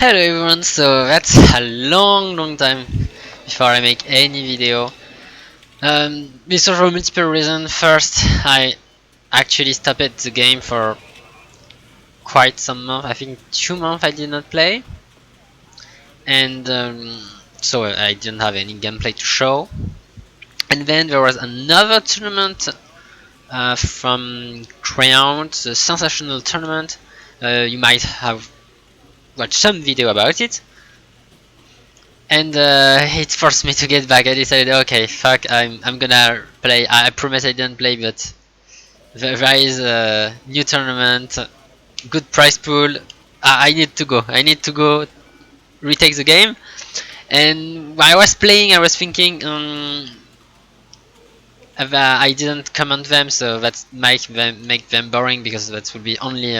Hello everyone, so that's a long time before I make any video. This was for multiple reasons. First, I actually stopped the game for quite some months. I think 2 months I did not play. And so I didn't have any gameplay to show. And then there was another tournament from Crown, the SenSAtional Tournament. You might have watched some video about it. And it forced me to get back. I decided, okay, fuck, I'm gonna play. I promise I didn't play, but there is a new tournament, good prize pool. I need to go. I need to go retake the game. And while I was playing, I was thinking, I didn't comment them, so that might make them boring because that would be only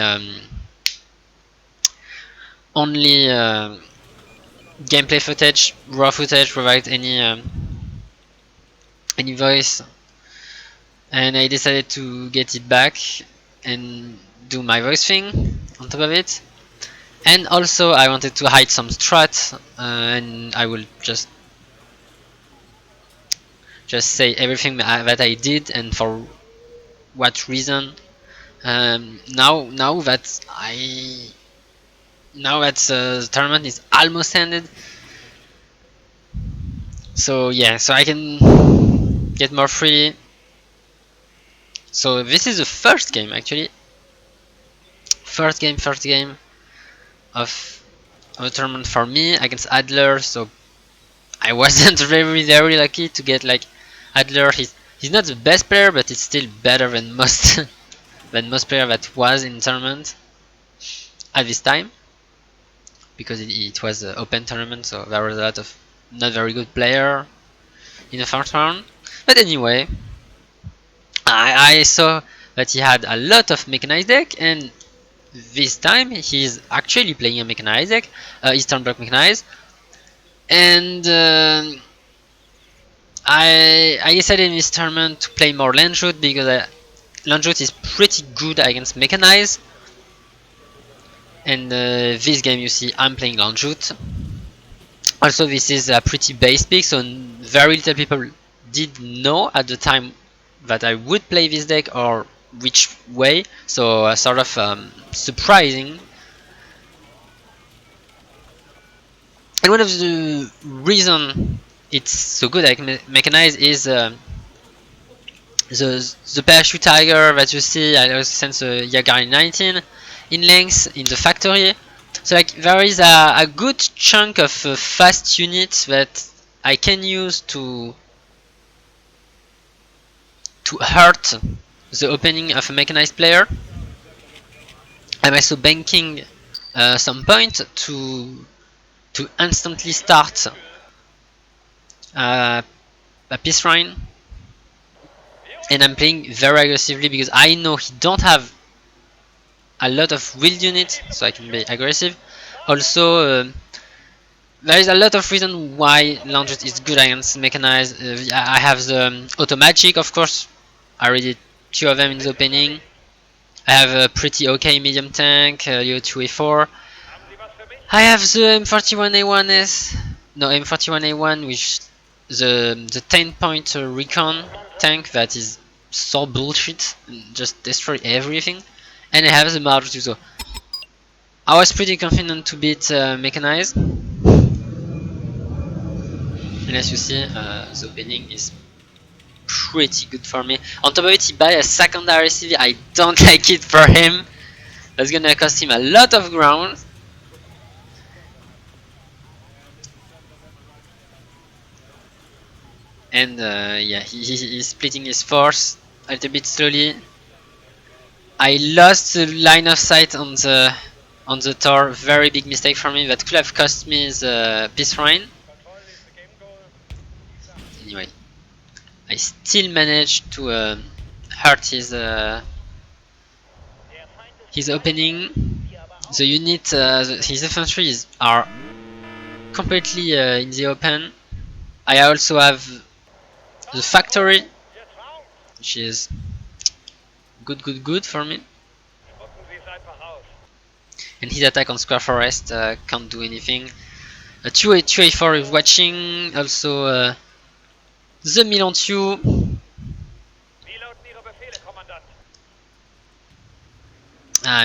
gameplay footage, raw footage without any voice. And I decided to get it back and do my voice thing on top of it. And also I wanted to hide some strats, and I will just say everything that I did and for what reason. Now that the tournament is almost ended, so yeah, so I can get more free. So this is the first game actually, first game of a tournament for me against ADLER. So I wasn't very lucky to get like ADLER. He's not the best player, but it's still better than most than most player that was in tournament at this time, because it was an open tournament, so there was a lot of not very good player in the first round. But anyway, I saw that he had a lot of mechanized deck, and this time he's actually playing a mechanized deck, Eastern Bloc mechanized, and I decided in this tournament to play more landjut because landjut is pretty good against mechanized, and this game you see I'm playing landjut. Also, this is a pretty base pick, so very little people did know at the time that I would play this deck or which way, so sort of surprising. And one of the reason it's so good at mechanized is the parachute tiger that you see. I also sent the Yagari 19 in length in the factory. So like there is a good chunk of fast units that I can use to hurt the opening of a mechanized player. I'm also banking some point to instantly start a peace run, and I'm playing very aggressively because I know he don't have a lot of wield units, so I can be aggressive. Also, there is a lot of reason why landjut is good against mechanized. I have the auto magic, of course. I already 2 of them in the opening. I have a pretty okay medium tank, U2A4. I have the M41A1S, no M41A1, which the 10-point recon tank that is so bullshit and just destroy everything. And I have the March too, so I was pretty confident to beat mechanized. And as you see, the opening is pretty good for me. On top of it, he buy a secondary CV. I don't like it for him. That's gonna cost him a lot of ground. And yeah, he's splitting his force a little bit slowly. I lost the line of sight on the Thor. Very big mistake for me. That could have cost me the peace run. Anyway, I still managed to hurt his opening. The unit, his infantry are completely in the open. I also have the factory, which is good for me. and his attack on Square Forest can't do anything. 2A4 is watching, also the Milantiu.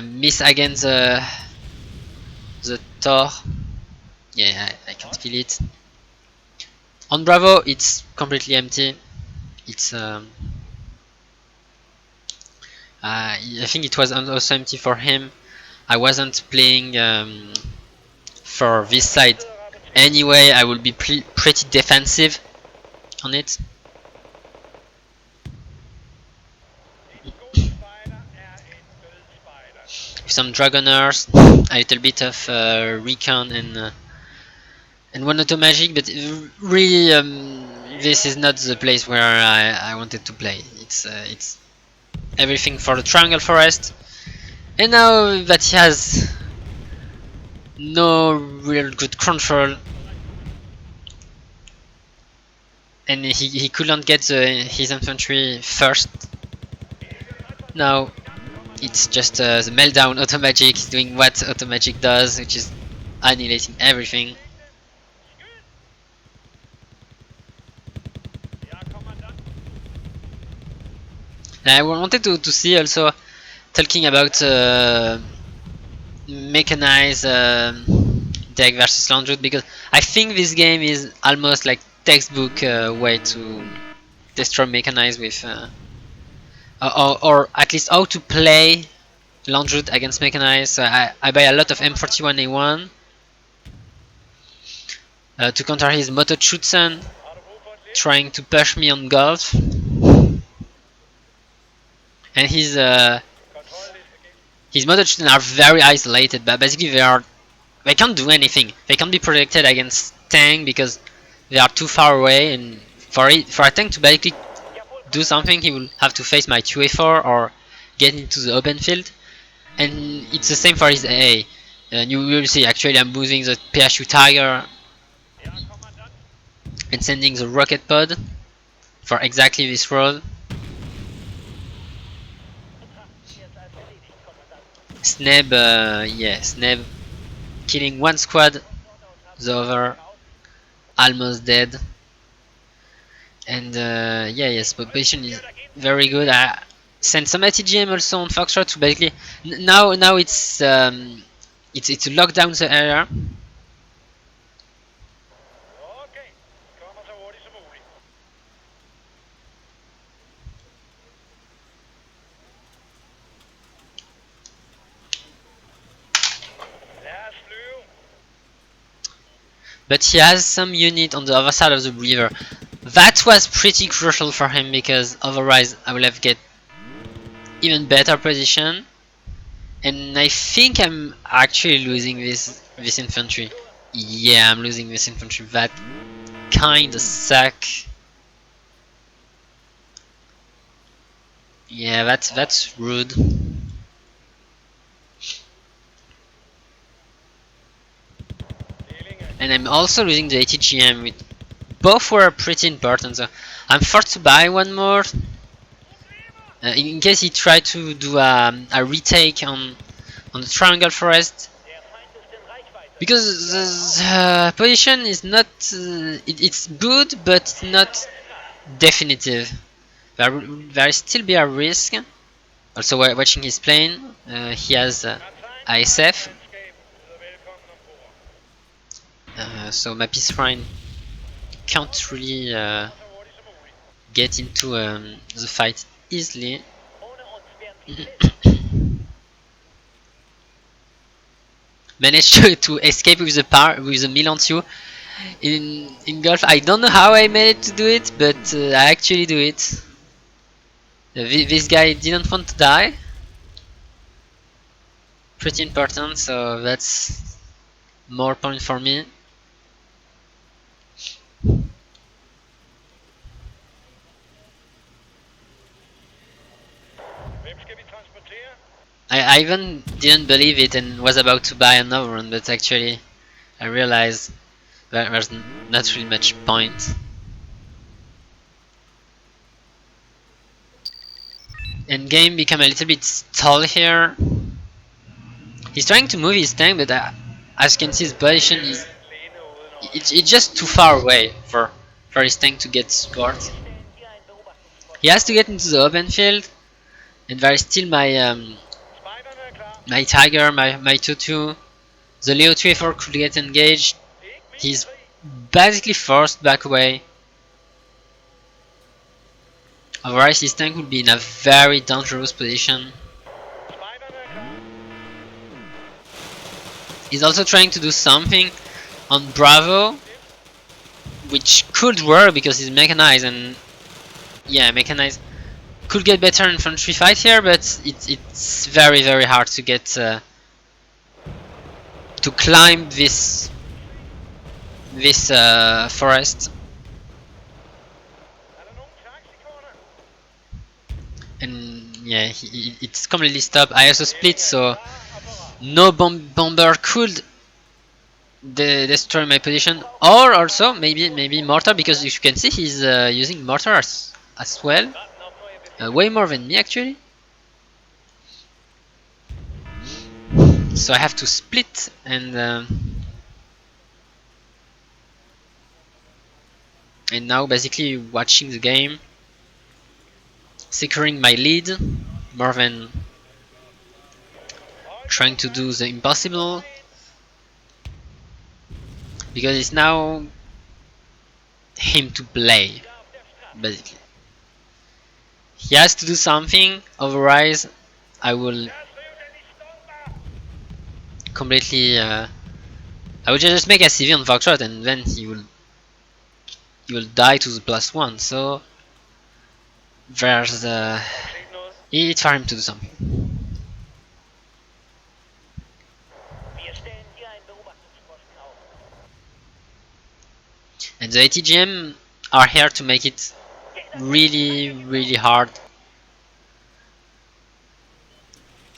Miss again the Thor. Yeah, I can't feel it. On Bravo, it's completely empty. It's I think it was also empty for him. I wasn't playing for this side anyway. I will be pretty defensive on it. Some Dragoners, a little bit of Recon and one auto magic, but really this is not the place where I wanted to play. It's everything for the Triangle Forest, and now that he has no real good control and he couldn't get his infantry first. Now it's just the meltdown auto magic doing what auto magic does, which is annihilating everything. And I wanted to see also talking about mechanized deck versus landjut, because I think this game is almost like textbook way to destroy mechanized with or at least how to play landjut against mechanized. So I buy a lot of M41A1 to counter his Moto Schützen trying to push me on golf, and his Moto Schützen are very isolated, but basically they can't do anything. They can't be protected against tank because they are too far away, and for a tank to basically do something, he will have to face my 2A4 or get into the open field. And it's the same for his AA. And you will see, actually I'm using the PSU Tiger and sending the rocket pod for exactly this role. Sneb, yeah, Sneb killing one squad, the other almost dead. And yeah, yes, but position is very good. I sent some ATGM also on Foxtrot to basically now it's to lock down the area. But he has some unit on the other side of the river. That was pretty crucial for him, because otherwise I would have get even better position. And I think I'm actually losing this infantry. Yeah, I'm losing this infantry. That kinda suck. Yeah, that's rude. And I'm also losing the ATGM. With both were pretty important. So I'm forced to buy one more in case he tried to do a retake on the Triangle Forest. Because the position is not it's good, but not definitive. There still be a risk. Also, watching his plane, he has ISF. So my Peace Shrine can't really get into the fight easily. Managed to escape with the Milantiu in golf. I don't know how I managed to do it, but I actually do it. This guy didn't want to die. Pretty important, so that's more point for me. I even didn't believe it and was about to buy another one, but actually I realized that there's not really much point. And game became a little bit stall here. He's trying to move his tank, but as you can see, his position is it's just too far away for his tank to get support. He has to get into the open field, and there is still my tiger, my tutu. The Leo 2-4 could get engaged. He's basically forced back away. Otherwise, his tank would be in a very dangerous position. He's also trying to do something on Bravo, which could work because he's mechanized, and yeah, mechanized could get better infantry fight here, but it's very hard to get to climb this forest. And yeah, it's completely stopped. I also split, so no bomber could destroy my position, or also maybe mortar, because you can see he's using mortar as well, way more than me actually. So I have to split and now basically watching the game, securing my lead more than trying to do the impossible, because it's now him to play basically. He has to do something, otherwise I will completely I would just make a CV on Foxtrot, and then he will die to the +1. So there's it's for him to do something. And the ATGM are here to make it really hard.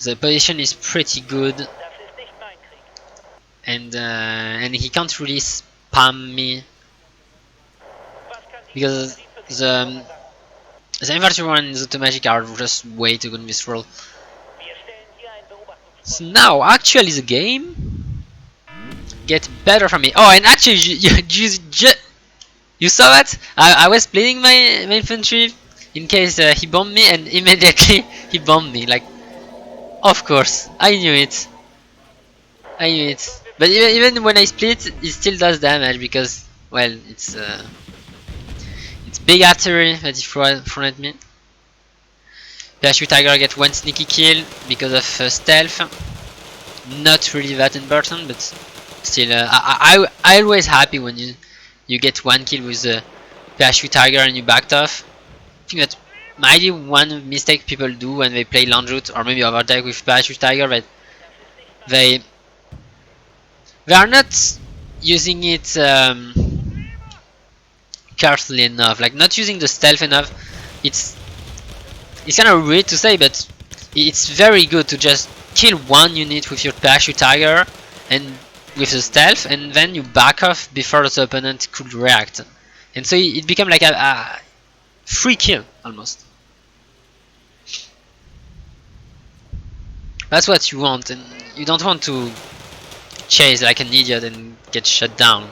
The position is pretty good, and he can't really spam me because the infantry one and the automatic are just way too good in this role. So now actually the game get better from me. Oh, and actually you saw that? I was playing my infantry in case he bombed me, and immediately he bombed me. Like, of course, I knew it. I knew it. But even when I split, it still does damage because, well, it's big artillery that he thrown at me. PHU Tiger get one sneaky kill because of stealth. Not really that important, but still, I always happy when you get one kill with the PHU Tiger and you backed off. I think that might be one mistake people do when they play landjut or maybe overtake with PHU Tiger, but they are not using it carefully enough, like not using the stealth enough. It's kind of weird to say, but it's very good to just kill one unit with your PHU Tiger and with the stealth, and then you back off before the opponent could react, and so it became like a free kill almost. That's what you want, and you don't want to chase like an idiot and get shut down.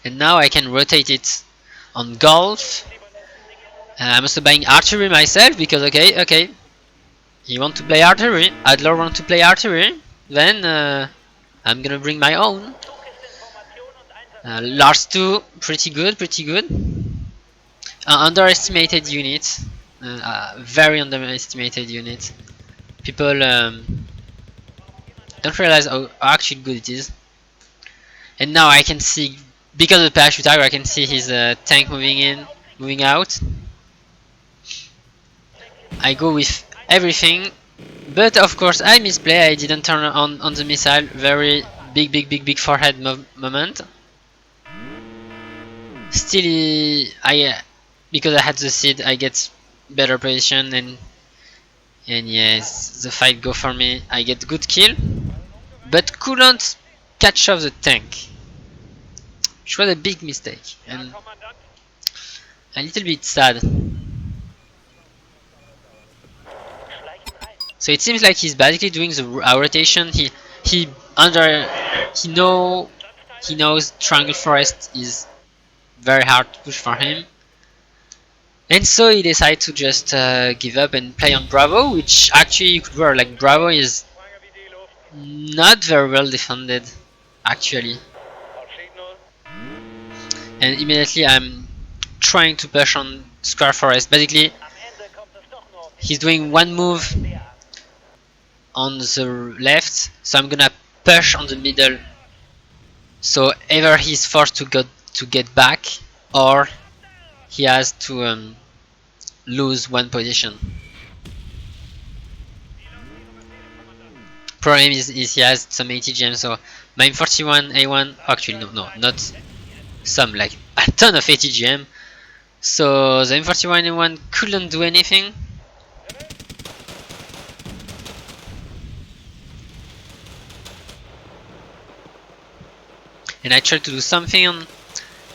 And now I can rotate it on golf. I'm also buying archery myself because okay, you want to play archery, Adler want to play archery, then I'm gonna bring my own. Lars 2, pretty good. Underestimated unit, very underestimated unit. People don't realize how actually good it is. And now I can see, because of the parachute tiger, I can see his tank moving out. I go with everything, but of course I misplay. I didn't turn on the missile. Very big forehead moment. Still, because I had the seed, I get better position, and yes, the fight go for me. I get good kill, but couldn't catch up the tank. which was a big mistake and a little bit sad. So it seems like he's basically doing the rotation. He under he know he knows Triangle Forest is very hard to push for him, and so he decided to just give up and play on Bravo, which actually could work. Like Bravo is not very well defended, actually, and immediately I'm trying to push on Square Forest. Basically, he's doing one move on the left, so I'm gonna push on the middle. So either he's forced to get back, or he has to lose one position. Problem is he has some ATGM, so my M41 A1 actually no not some, like a ton of ATGM. So the M41 A1 couldn't do anything. And I tried to do something on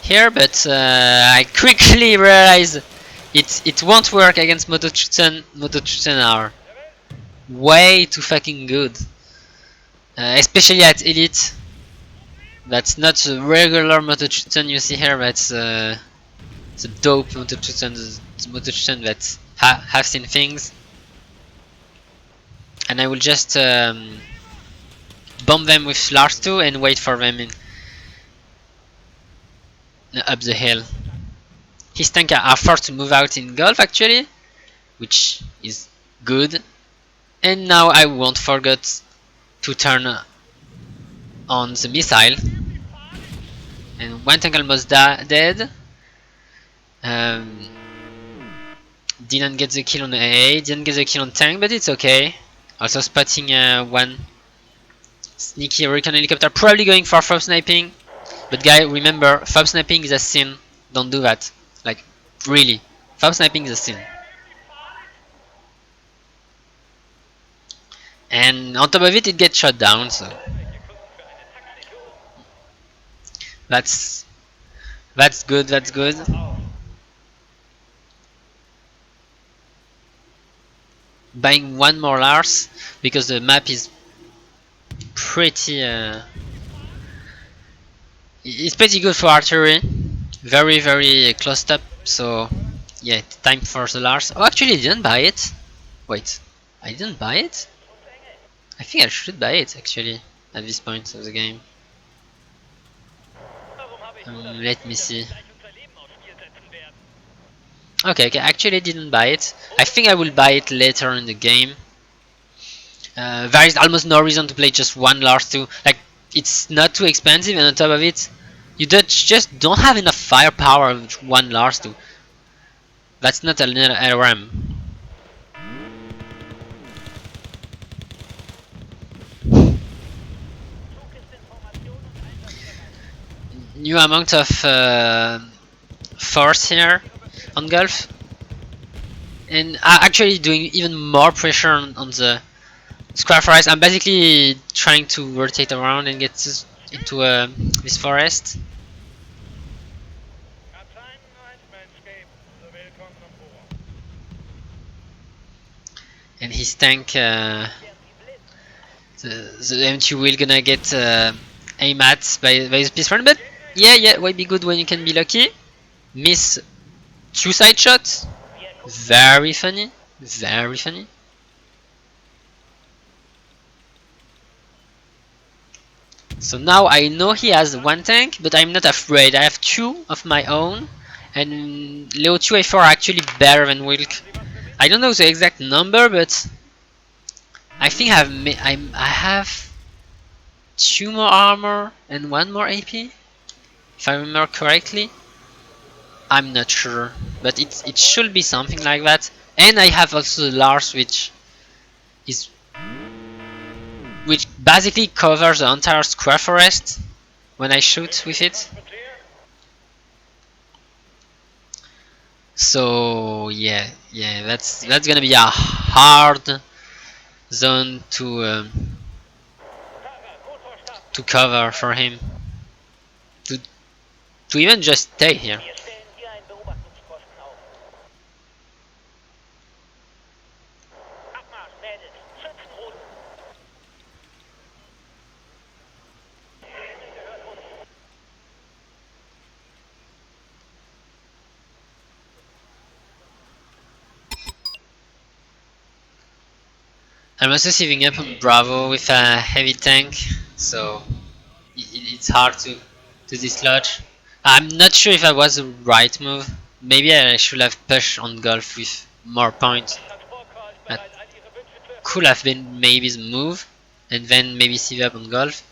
here, but I quickly realized it won't work against Motochuten. Motochuten are way too fucking good, especially at Elite. That's not the regular Motochuten you see here, that's the dope Motochuten, the Motochuten that have seen things. And I will just bomb them with Lars 2 and wait for them up the hill. His tank are forced to move out in Gulf actually, which is good. And now I won't forget to turn on the missile. And one tank almost dead. Didn't get the kill on AA, didn't get the kill on tank, but it's okay. Also spotting one sneaky recon helicopter, probably going for fob sniping. But guy, remember, fob sniping is a sin. Don't do that. Like, really. Fob sniping is a sin. And on top of it, it gets shot down, so... That's good, that's good. Buying one more Lars, because the map is pretty... it's pretty good for artillery. Very, very close up, so... Yeah, time for the Lars. Oh, actually, I didn't buy it. Wait, I didn't buy it? I think I should buy it, actually, at this point of the game. Let me see. Okay, actually I didn't buy it. I think I will buy it later in the game. There is almost no reason to play just one Lars 2. Like, it's not too expensive, and on top of it, you just don't have enough firepower with one Lars 2. That's not an LRM. New amount of force here on Gulf, and actually doing even more pressure on the Square Forest. I'm basically trying to rotate around and get into this forest. And his tank, the M2 will gonna get aimed at by the Peace Friend, but yeah, might be good when you can be lucky. Miss 2 side shots. Very funny, very funny. So now I know he has one tank, but I'm not afraid. I have 2 of my own, and Leo 2A4 are actually better than Wilk. I don't know the exact number, but I think I have 2 more armor and 1 more AP, if I remember correctly. I'm not sure, but it should be something like that. And I have also the Lars, which basically covers the entire Square Forest when I shoot with it. So yeah, that's gonna be a hard zone to cover for him. to even just stay here. I'm also saving up on Bravo with a heavy tank, so it's hard to dislodge. I'm not sure if that was the right move. Maybe I should have pushed on Golf with more points. That could have been maybe the move, and then maybe save up on Golf.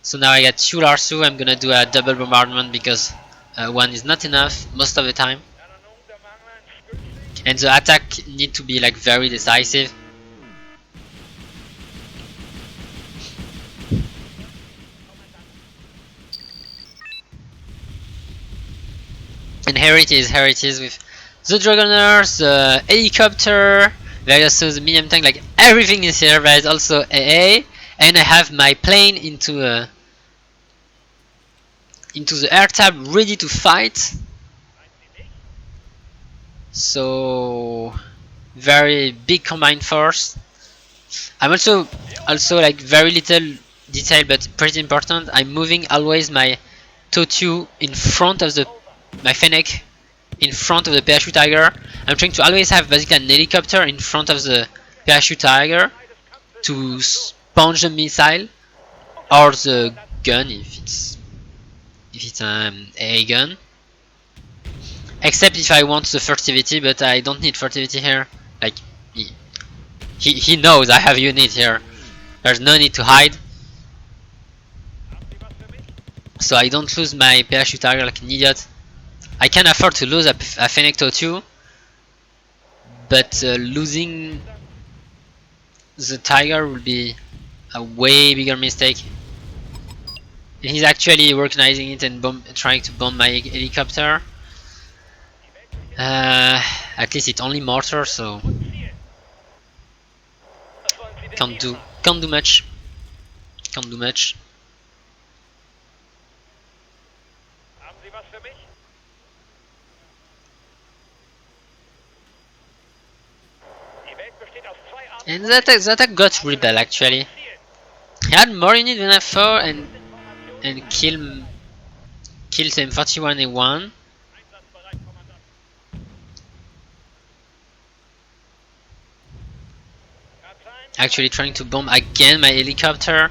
So now I got 2 Larsu, I'm gonna do a double bombardment because one is not enough most of the time. And the attack need to be like very decisive. And here it is with the Dragoners, the helicopter, there's also the medium tank, like everything is here. There's also AA, and I have my plane into the air tab ready to fight. So very big combined force. I'm also like very little detail but pretty important. I'm moving always my Totu in front of my Fennec in front of the parachute tiger. I'm trying to always have basically an helicopter in front of the parachute tiger to sponge the missile or the gun if it's a gun. Except if I want the furtivity, but I don't need furtivity here. Like he knows I have unit here. There's no need to hide. So I don't lose my parachute tiger like an idiot. I can afford to lose a Fennec too, but losing the tiger will be a way bigger mistake. He's actually recognizing it and trying to bomb my helicopter. At least it's only mortar, so can't do much. Can't do much. And that attack got rebel actually. He had more unit than I thought and killed him 41A1. Actually trying to bomb again my helicopter.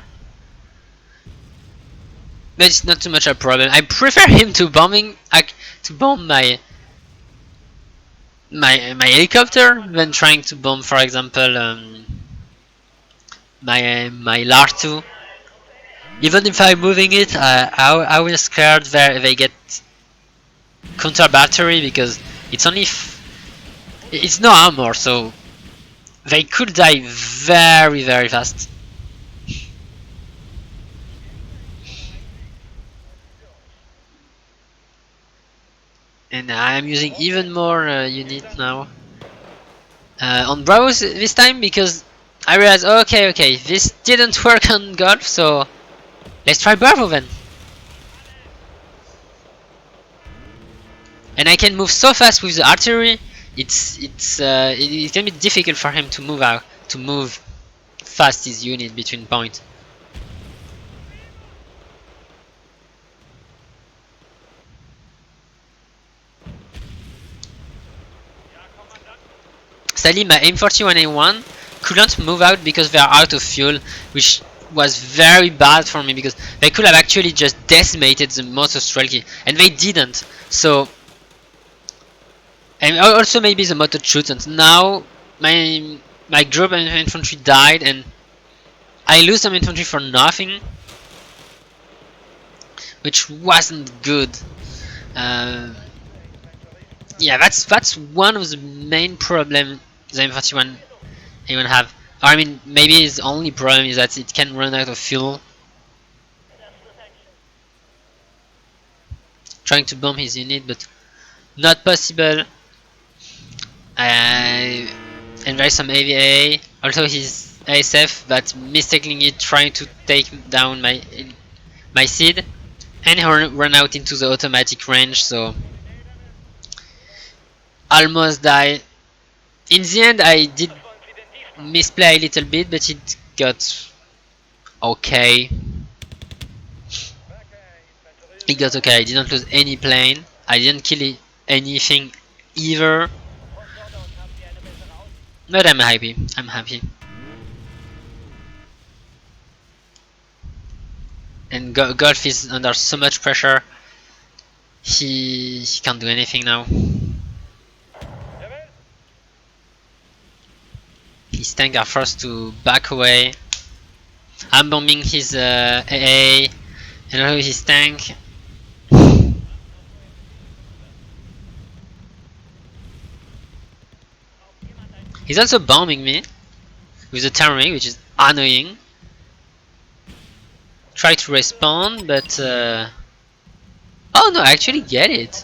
But it's not too much a problem. I prefer him to bomb my helicopter than trying to bomb, for example, my LAR2. Even if I'm moving it, I was scared that they get counter battery because it's only it's no armor, so they could die very fast. And I'm using even more unit now on Bravos this time because I realized okay this didn't work on Golf, so let's try Bravo then. And I can move so fast with the artillery. It can be difficult for him to move fast his unit between points. Sadly, my M41A1 couldn't move out because they are out of fuel, which was very bad for me because they could have actually just decimated the motor Strelky, and they didn't. So, and also maybe the motor shoots. And now my group of infantry died, and I lose some infantry for nothing, which wasn't good. Yeah, that's one of the main problems the M41 even have. Or I mean, maybe his only problem is that it can run out of fuel. Trying to bomb his unit, but not possible. And there's some AVA. Also his ASF, but mistakenly trying to take down my seed. And he ran out into the automatic range, so almost died. In the end, I did misplay a little bit, but it got okay. It got okay. I didn't lose any plane. I didn't kill anything either. But I'm happy. I'm happy. And Golf is under so much pressure. He can't do anything now. His tanks are forced to back away. I'm bombing his AA and his tank. He's also bombing me with the thermic, which is annoying. Try to respawn, but oh no, I actually get it.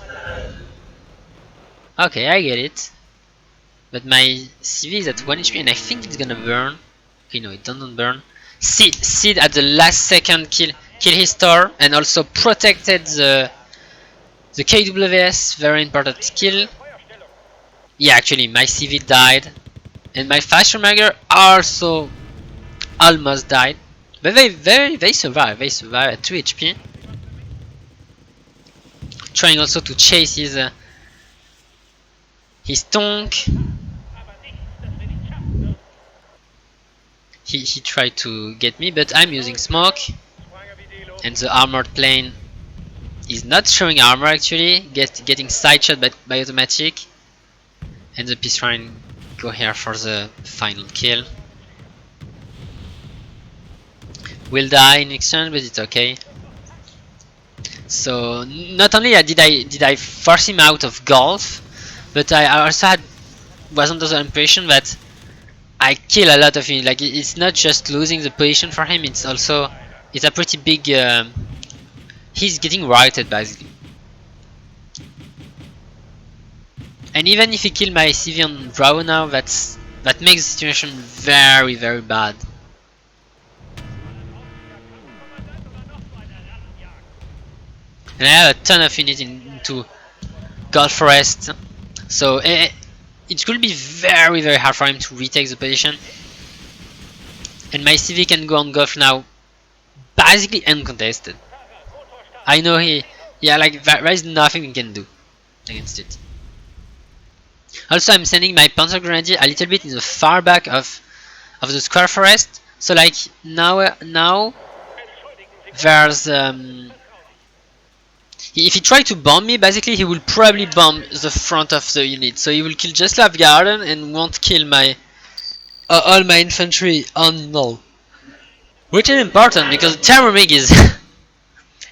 Okay, I get it. But my CV is at 1 HP and I think it's gonna burn. Okay, no, it doesn't burn. Sid at the last second kill his store and also protected the KWS, very important kill. Yeah, actually my CV died. And my Fashionmaker also almost died. But they survive. They survive at 2 HP. Trying also to chase his tonk. He tried to get me, but I'm using smoke. And the armored plane is not showing armor actually, getting side shot by automatic. And the Peace Rhine go here for the final kill. Will die in exchange, but it's okay. So not only did I force him out of golf, but I also was under the impression that I kill a lot of him. Like it's not just losing the position for him; it's also a pretty big. He's getting righted basically. And even if he killed my CV on Bravo now, that makes the situation very bad. And I have a ton of units into Gulf Forest, so it could be very hard for him to retake the position. And my CV can go on Gulf now, basically uncontested. I know like there is nothing he can do against it. Also, I'm sending my Panzer Grenadier a little bit in the far back of the square forest. So like now there's if he tried to bomb me, basically he will probably bomb the front of the unit. So he will kill just Love Garden and won't kill my all my infantry on null. Which is important because Thermomig is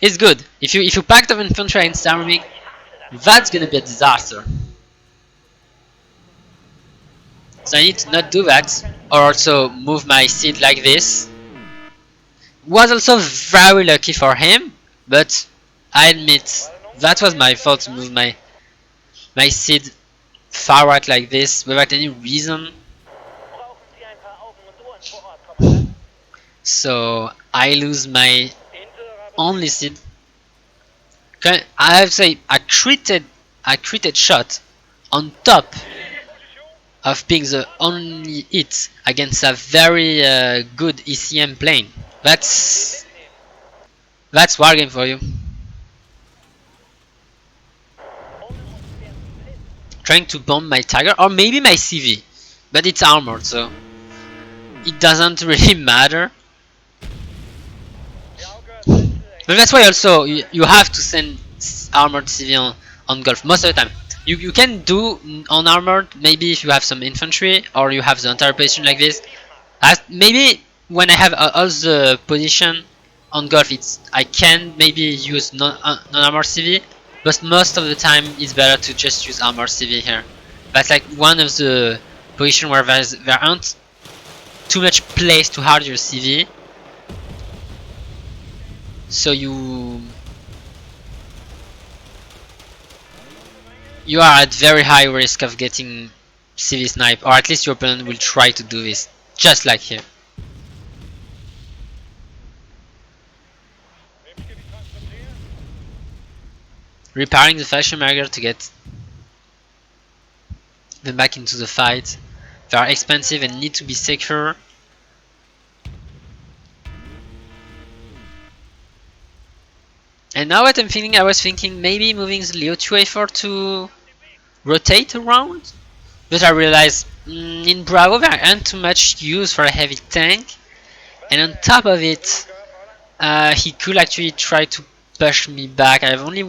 is good. If you packed up infantry against Thermomig, that's gonna be a disaster. So I need to not do that, or also move my seed like this. Was also very lucky for him, but I admit that was my fault to move my seed far right like this without any reason. So I lose my only seed. I have to say a critted shot on top of being the only hit against a very good ECM plane. That's wargame for you. Trying to bomb my Tiger or maybe my CV, but it's armored, so it doesn't really matter. But that's why also you have to send armored CV on Golf most of the time. You can do unarmored maybe if you have some infantry or you have the entire position like this. Maybe when I have all the position on Golf, I can maybe use non-armored CV, but most of the time it's better to just use armored CV here. That's like one of the positions where there aren't too much place to hard your CV. So you are at very high risk of getting CV snipe, or at least your opponent will try to do this, just like here. repairing the fashion marker to get them back into the fight. They are expensive and need to be secure. And now what I'm thinking, I was thinking maybe moving the Leo 2A4 to rotate around. But I realized in Bravo there aren't too much use for a heavy tank. And on top of it, he could actually try to push me back. I have only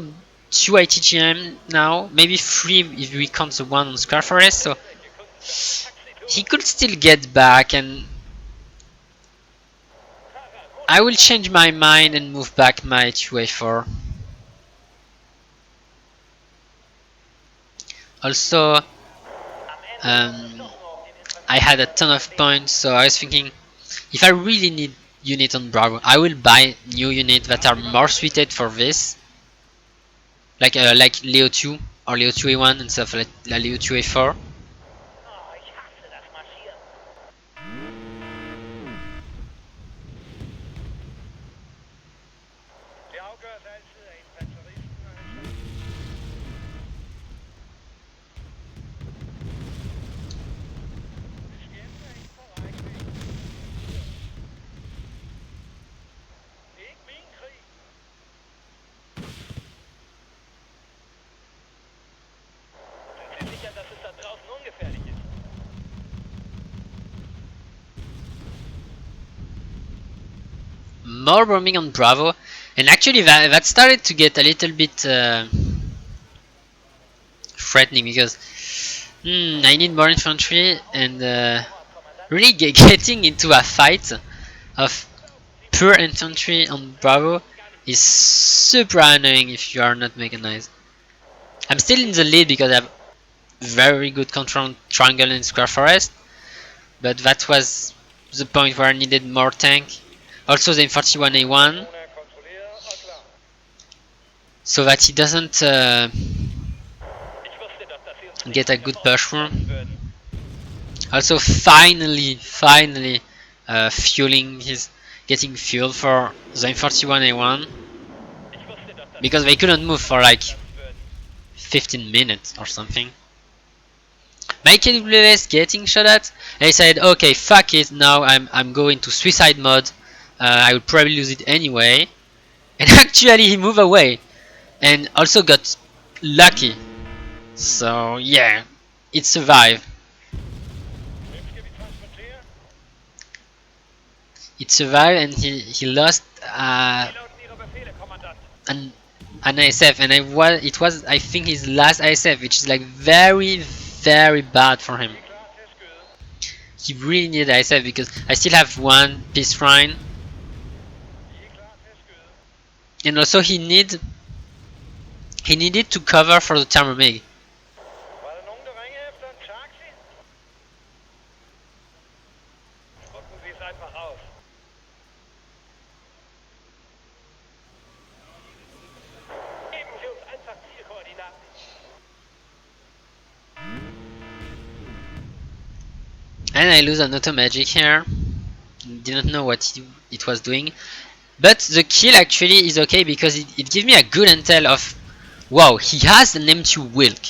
2 ITGM now, maybe 3 if we count the one on Square Forest, so he could still get back, and I will change my mind and move back my 2A4. Also, I had a ton of points, so I was thinking if I really need unit on Bravo, I will buy new units that are more suited for this. Like Leo 2 or Leo 2A1 instead of like Leo 2A4. More roaming on Bravo, and actually that started to get a little bit threatening because I need more infantry, and really getting into a fight of pure infantry on Bravo is super annoying if you are not mechanized. I'm still in the lead because I have very good control on Triangle and Square Forest, but that was the point where I needed more tank. Also the M41A1, so that he doesn't get a good push through. Also finally getting fuel for the M41A1, because they couldn't move for like 15 minutes or something. My KWS getting shot at, and I said okay, fuck it, now I'm going to suicide mode. I will probably lose it anyway, and actually he moved away and also got lucky, so yeah, it survived. It survived, and he lost an ISF, and it was I think his last ISF, which is like very bad for him. He really needed ISF because I still have one peace shrine, and also he needed to cover for the Thermomig. And I lose an auto magic here. Didn't know what it was doing. But the kill actually is okay because it gives me a good intel of, wow, he has an M2 Wilk.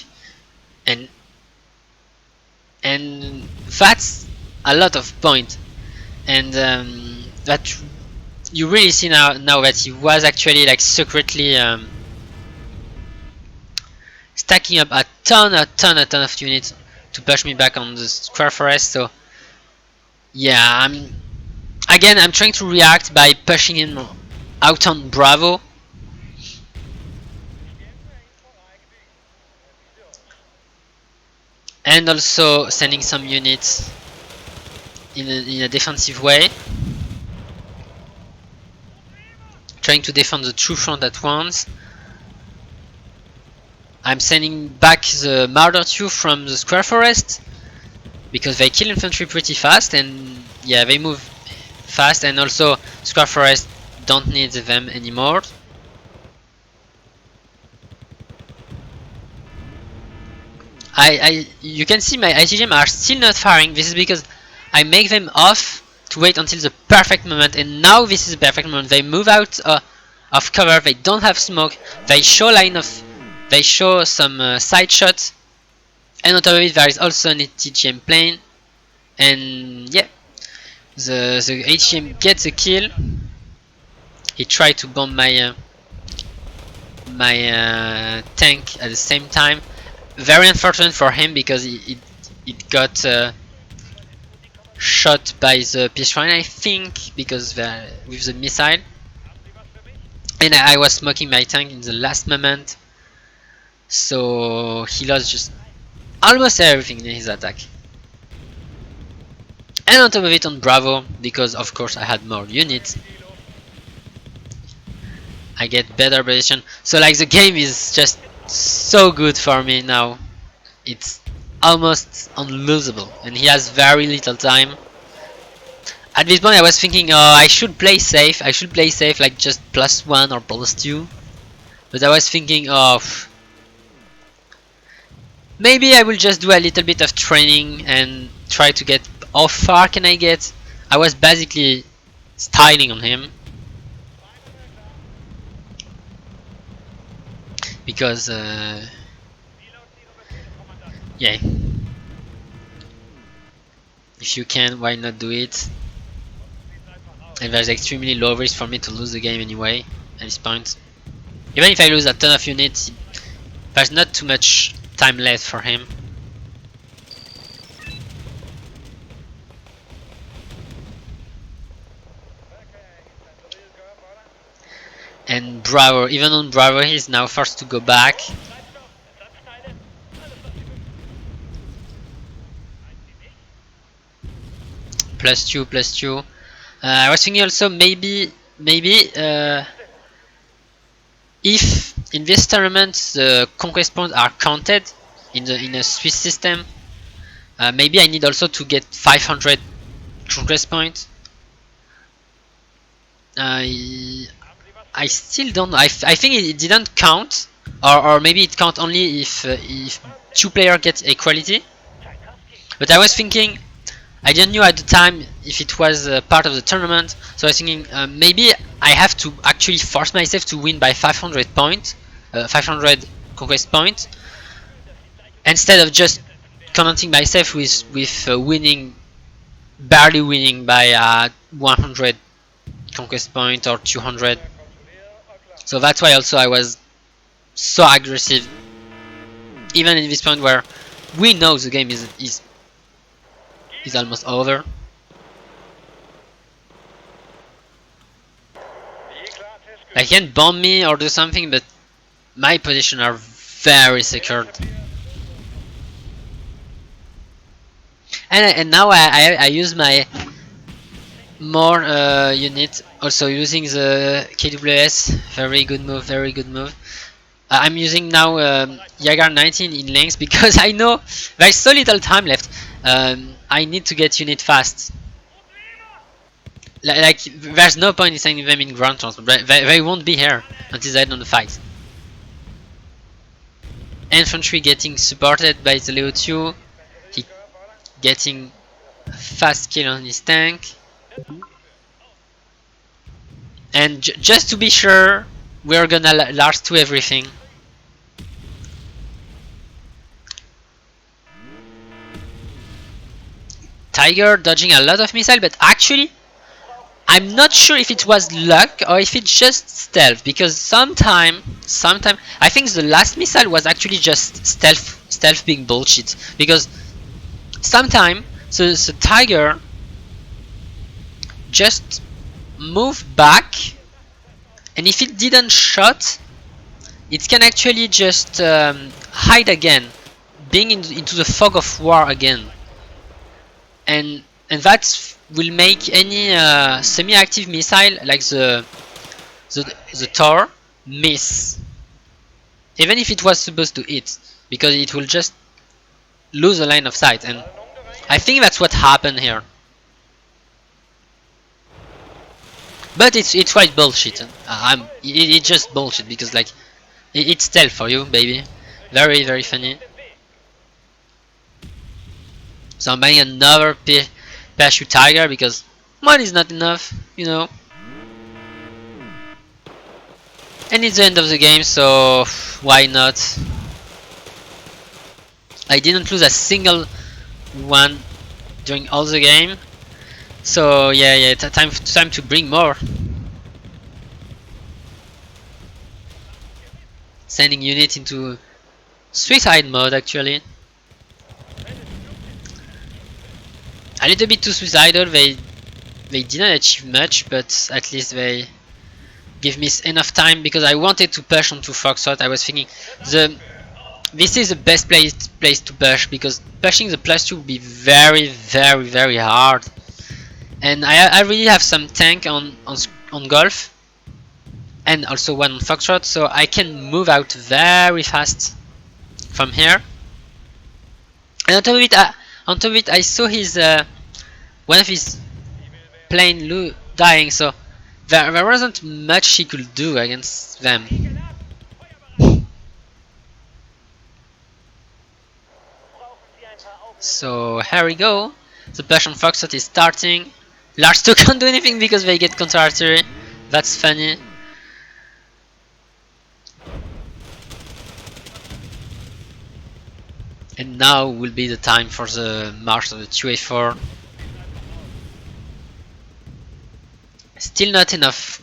And that's a lot of point. And that you really see now that he was actually like secretly stacking up a ton of units to push me back on the Square Forest. So yeah, I'm trying to react by pushing him out on Bravo. And also sending some units in a defensive way. Trying to defend the true front at once. I'm sending back the Marder 2 from the Square Forest, because they kill infantry pretty fast, and yeah, they move fast, and also Square Forest don't need them anymore. You can see my ITGM are still not firing. This is because I make them off to wait until the perfect moment, and now this is the perfect moment. They move out of cover, they don't have smoke, they show line of they show some side shots, and on top of it there is also an ATGM plane, and yeah, the ATGM gets a kill. He tried to bomb my tank at the same time. Very unfortunate for him because it got shot by the P-Shrine, I think, because with the missile. And I was smoking my tank in the last moment, so he lost just almost everything in his attack. And on top of it, on Bravo, because of course I had more units, I get better position. So like the game is just so good for me now. It's almost unlosable, and he has very little time. At this point I was thinking, oh, I should play safe, like just +1 or +2. But I was thinking, oh, maybe I will just do a little bit of training and try to get how far can I get. I was basically styling on him. Because, yeah. If you can, why not do it? And there's extremely low risk for me to lose the game anyway at this point. Even if I lose a ton of units, there's not too much time left for him. And Bravo, even on Bravo, he's now forced to go back. +2, +2. I was thinking also maybe if in this tournament the conquest points are counted in a Swiss system, maybe I need also to get 500 conquest points. I still don't know. I think it didn't count, or maybe it count only if 2 players get equality. But I was thinking, I didn't know at the time if it was part of the tournament, so I was thinking maybe I have to actually force myself to win by 500 points, 500 conquest points, instead of just commenting myself with winning, barely winning by 100 conquest point or 200. So that's why also I was so aggressive, even in this point where we know the game is almost over. I can bomb me or do something, but my position are very secured. And now I use my more unit, also using the KWS. Very good move, very good move. I'm using now Jaeger 19 in lanes because I know there's so little time left. I need to get unit fast. Like there's no point in sending them in ground transport. They won't be here until the end of the fight. Infantry getting supported by the Leo 2. He getting a fast kill on his tank. And just to be sure, we're gonna last to everything. Tiger dodging a lot of missile, but actually I'm not sure if it was luck or if it's just stealth, because sometime I think the last missile was actually just stealth being bullshit, because sometime the Tiger just moved back, and if it didn't shot, it can actually just hide again, being into the fog of war again, and that will make any semi-active missile like the Tor miss, even if it was supposed to hit, because it will just lose a line of sight, and I think that's what happened here. But it's quite bullshit. It's just bullshit, because like it's stealth for you, baby. Very, very funny. So I'm buying another parachute Tiger because one is not enough, you know. And it's the end of the game, so why not? I didn't lose a single one during all the game. So yeah, time to bring more. Sending unit into suicide mode actually. A little bit too suicidal. They didn't achieve much, but at least they give me enough time because I wanted to push onto Foxtrot. I was thinking this is the best place to push because pushing the +2 will be very hard. And I really have some tank on Golf and also one on Foxtrot, so I can move out very fast from here. And on top of it, I saw his one of his plane dying, so there wasn't much he could do against them. So here we go. The push on Foxtrot is starting. Large 2 can't do anything because they get counter artillery. That's funny. And now will be the time for the march of the 2A4. Still not enough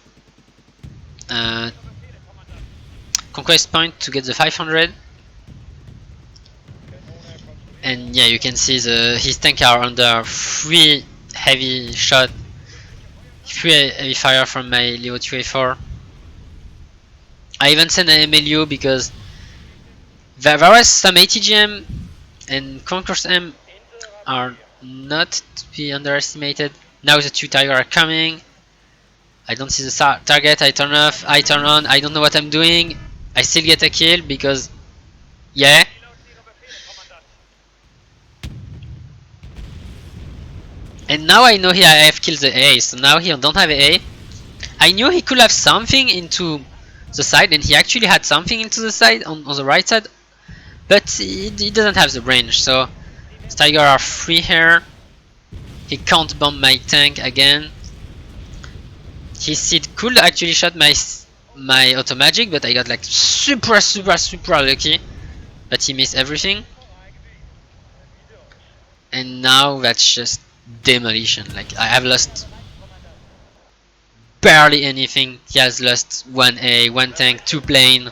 conquest point to get the 500. And yeah, you can see his tank are under 3 heavy shot, 3 heavy fire from my Leo 2A4. I even sent an MLU because there was some ATGM and Concourse M are not to be underestimated. Now the 2 Tiger are coming. I don't see the target, I turn off, I turn on, I don't know what I'm doing. I still get a kill because, yeah. And now I know I have killed the A, so now he don't have A. I knew he could have something into the side, and he actually had something into the side, on the right side. But he doesn't have the range, so Tiger are free here. He can't bomb my tank again. His seed could actually shot my auto magic, but I got like super lucky that he missed everything. And now that's just demolition. Like I have lost barely anything. He has lost 1A, 1 tank, 2 plane.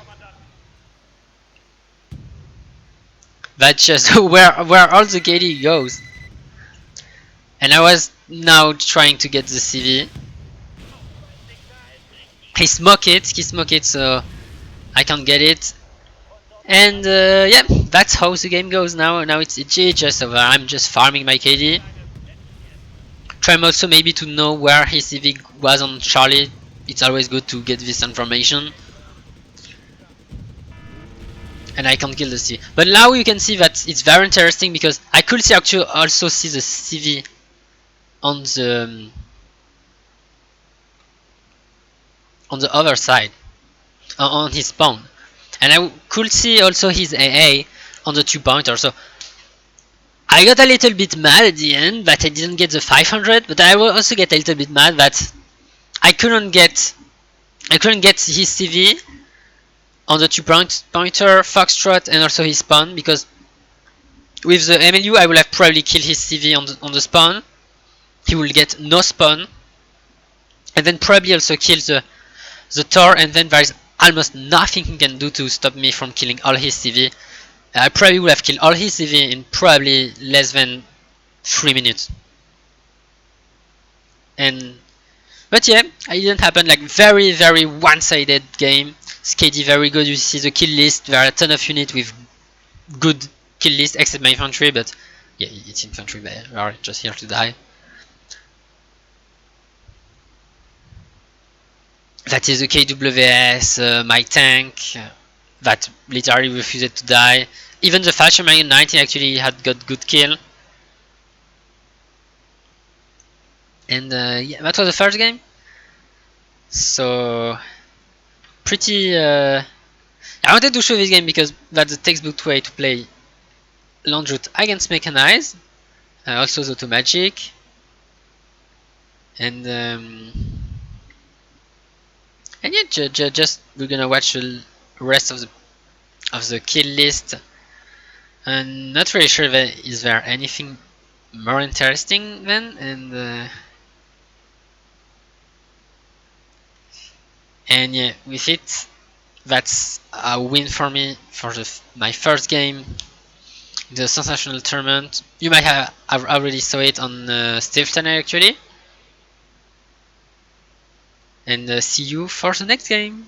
That's just where all the KD goes. And I was now trying to get the CV. He smoke it, so I can't get it. And yeah, that's how the game goes now. Now it's just over. I'm just farming my KD. Trying also maybe to know where his CV was on Charlie. It's always good to get this information. And I can't kill the CV. But now you can see that it's very interesting because I could actually also see the CV on the other side, on his spawn, and I could see also his AA on the 2 pointer. So I got a little bit mad at the end that I didn't get the 500, but I will also get a little bit mad that I couldn't get his CV on the 2 pointer, Foxtrot, and also his spawn, because with the MLU I will have probably killed his CV on the spawn. He will get no spawn, and then probably also kill the Tor, and then there's almost nothing he can do to stop me from killing all his CV. I probably would have killed all his CV in probably less than 3 minutes. But yeah, it didn't happen. Like very one-sided game. KD very good. You see the kill list. There are a ton of units with good kill list, except my infantry. But yeah, it's infantry. They are just here to die. That is the KWS, my tank, that literally refused to die. Even the Thatcher Marion 19 actually had got good kill. And yeah, that was the first game. So pretty. I wanted to show this game because that's the textbook way to play landjut against mechanized. Also the auto magic. And yeah, just we're gonna watch the rest of the of the kill list. And not really sure that is there anything more interesting then, and yeah, with it, that's a win for me for my first game, the SenSAtional Tournament. You might have already saw it on Steve's channel actually, and see you for the next game.